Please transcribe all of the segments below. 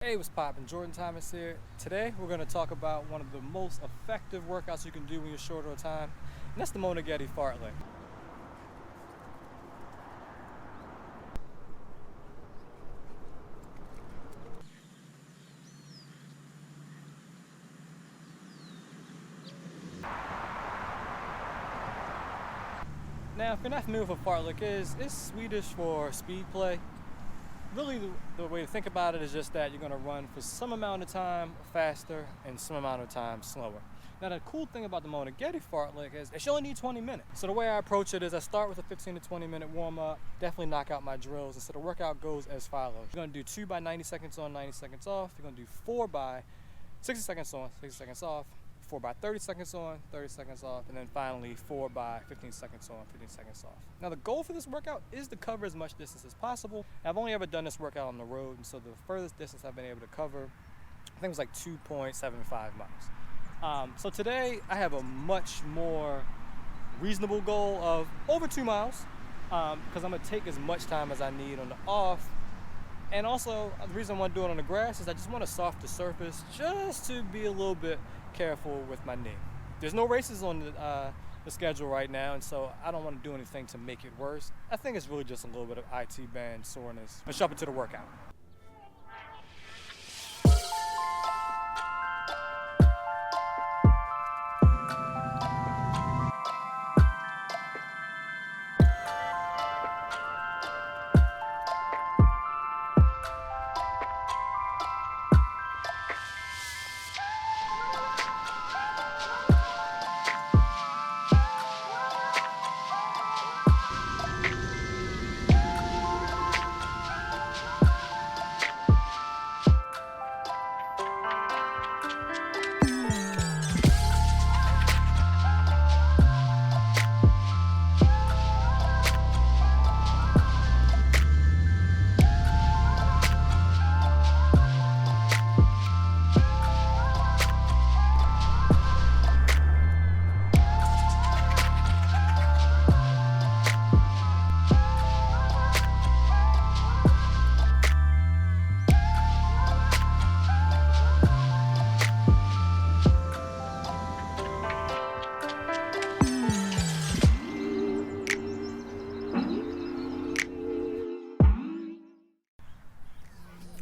Hey, what's poppin'? Jordan Thomas here. Today we're going to talk about one of the most effective workouts you can do when you're short on time, and that's the Moneghetti Fartlek. Now, if you're not familiar with what Fartlek is, it's Swedish for speed play. Really, the way to think about it is just that you're going to run for some amount of time faster and some amount of time slower. Now, the cool thing about the Moneghetti Fartlek is you only need 20 minutes. So the way I approach it is I start with a 15 to 20 minute warm up, definitely knock out my drills. And so the workout goes as follows. You're going to do 2 by 90 seconds on, 90 seconds off. You're going to do 4 by 60 seconds on, 60 seconds off. 4 by 30 seconds on, 30 seconds off, and then finally 4 by 15 seconds on, 15 seconds off. Now the goal for this workout is to cover as much distance as possible. I've only ever done this workout on the road, and so the furthest distance I've been able to cover, I think it was like 2.75 miles. So today I have a much more reasonable goal of over 2 miles, because I'm gonna take as much time as I need on the off. And also, the reason I want to do it on the grass is I just want to soften the surface just to be a little bit careful with my knee. There's no races on the schedule right now, and so I don't want to do anything to make it worse. I think it's really just a little bit of IT band soreness. Let's jump into the workout.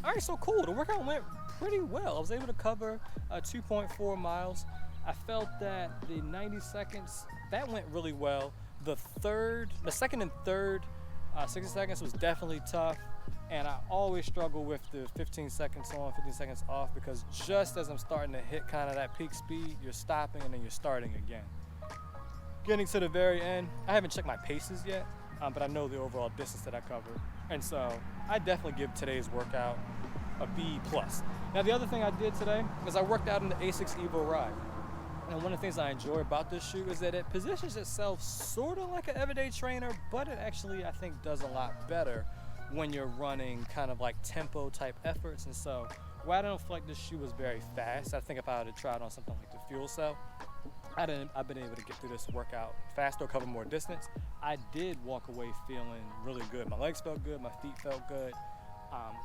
Alright, so cool. The workout went pretty well. I was able to cover 2.4 miles. I felt that the 90 seconds, that went really well. The second and third 60 seconds was definitely tough. And I always struggle with the 15 seconds on, 15 seconds off, because just as I'm starting to hit kind of that peak speed, you're stopping and then you're starting again. Getting to the very end, I haven't checked my paces yet, but I know the overall distance that I covered. And so I definitely give today's workout a B+. Now the other thing I did today is I worked out in the Asics Evoride. And one of the things I enjoy about this shoe is that it positions itself sort of like an everyday trainer, but it actually, I think, does a lot better when you're running kind of like tempo type efforts. And so while I don't feel like this shoe was very fast, I think if I had to try it on something like the Fuel Cell, I've been able to get through this workout faster, cover more distance. I did walk away feeling really good. My legs felt good, my feet felt good.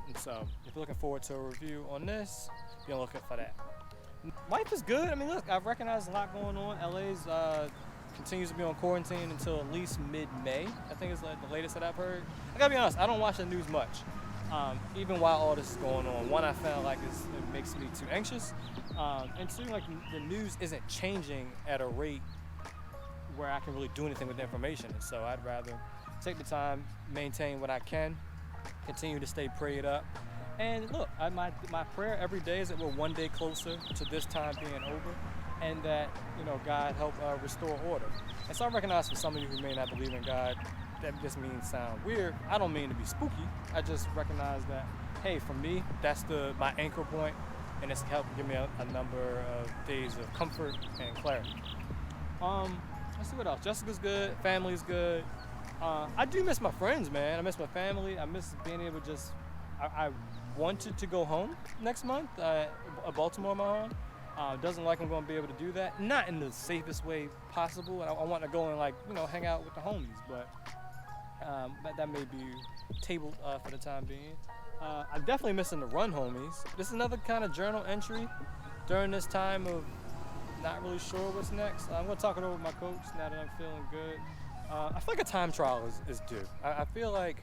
And so if you're looking forward to a review on this, be on the lookout for that. Life is good. I mean, look, I've recognized a lot going on. LA's continues to be on quarantine until at least mid-May, I think is like the latest that I've heard. I gotta be honest, I don't watch the news much, even while all this is going on. One, I found like it makes me too anxious, and two, like the news isn't changing at a rate where I can really do anything with the information. And so I'd rather take the time, maintain what I can, continue to stay prayed up. And look, my prayer every day is that we're one day closer to this time being over, and that, you know, God help restore order. And so I recognize for some of you who may not believe in God, that just means sound weird. I don't mean to be spooky. I just recognize that, hey, for me, that's my anchor point, and it's helped give me a number of days of comfort and clarity. Let's see what else. Jessica's good. Family's good. I do miss my friends, man. I miss my family. I miss being able to just. I wanted to go home next month. Baltimore, my home. Doesn't like I'm going to be able to do that. Not in the safest way possible. I want to go and, like, you know, hang out with the homies, but that may be tabled for the time being. I'm definitely missing the run homies. This is another kind of journal entry during this time of not really sure what's next. I'm gonna talk it over with my coach now that I'm feeling good. I feel like a time trial is due. I feel like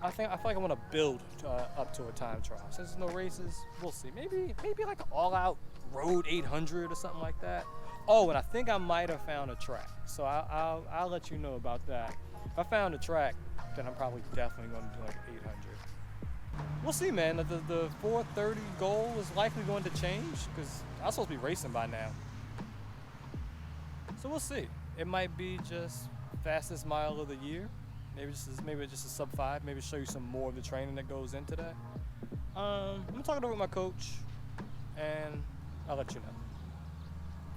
I want to build up to a time trial. Since there's no races, we'll see. Maybe like an all-out road 800 or something like that. Oh, and I think I might have found a track. So I'll let you know about that. If I found a track, then I'm probably definitely going to do like 800. We'll see, man. The 430 goal is likely going to change because I'm supposed to be racing by now. So we'll see. It might be just fastest mile of the year. Maybe just a sub 5. Maybe show you some more of the training that goes into that. I'm gonna talk it over with my coach, and I'll let you know.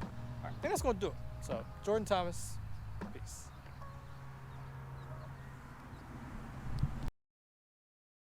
All right, I think that's gonna do it. So Jordan Thomas, peace.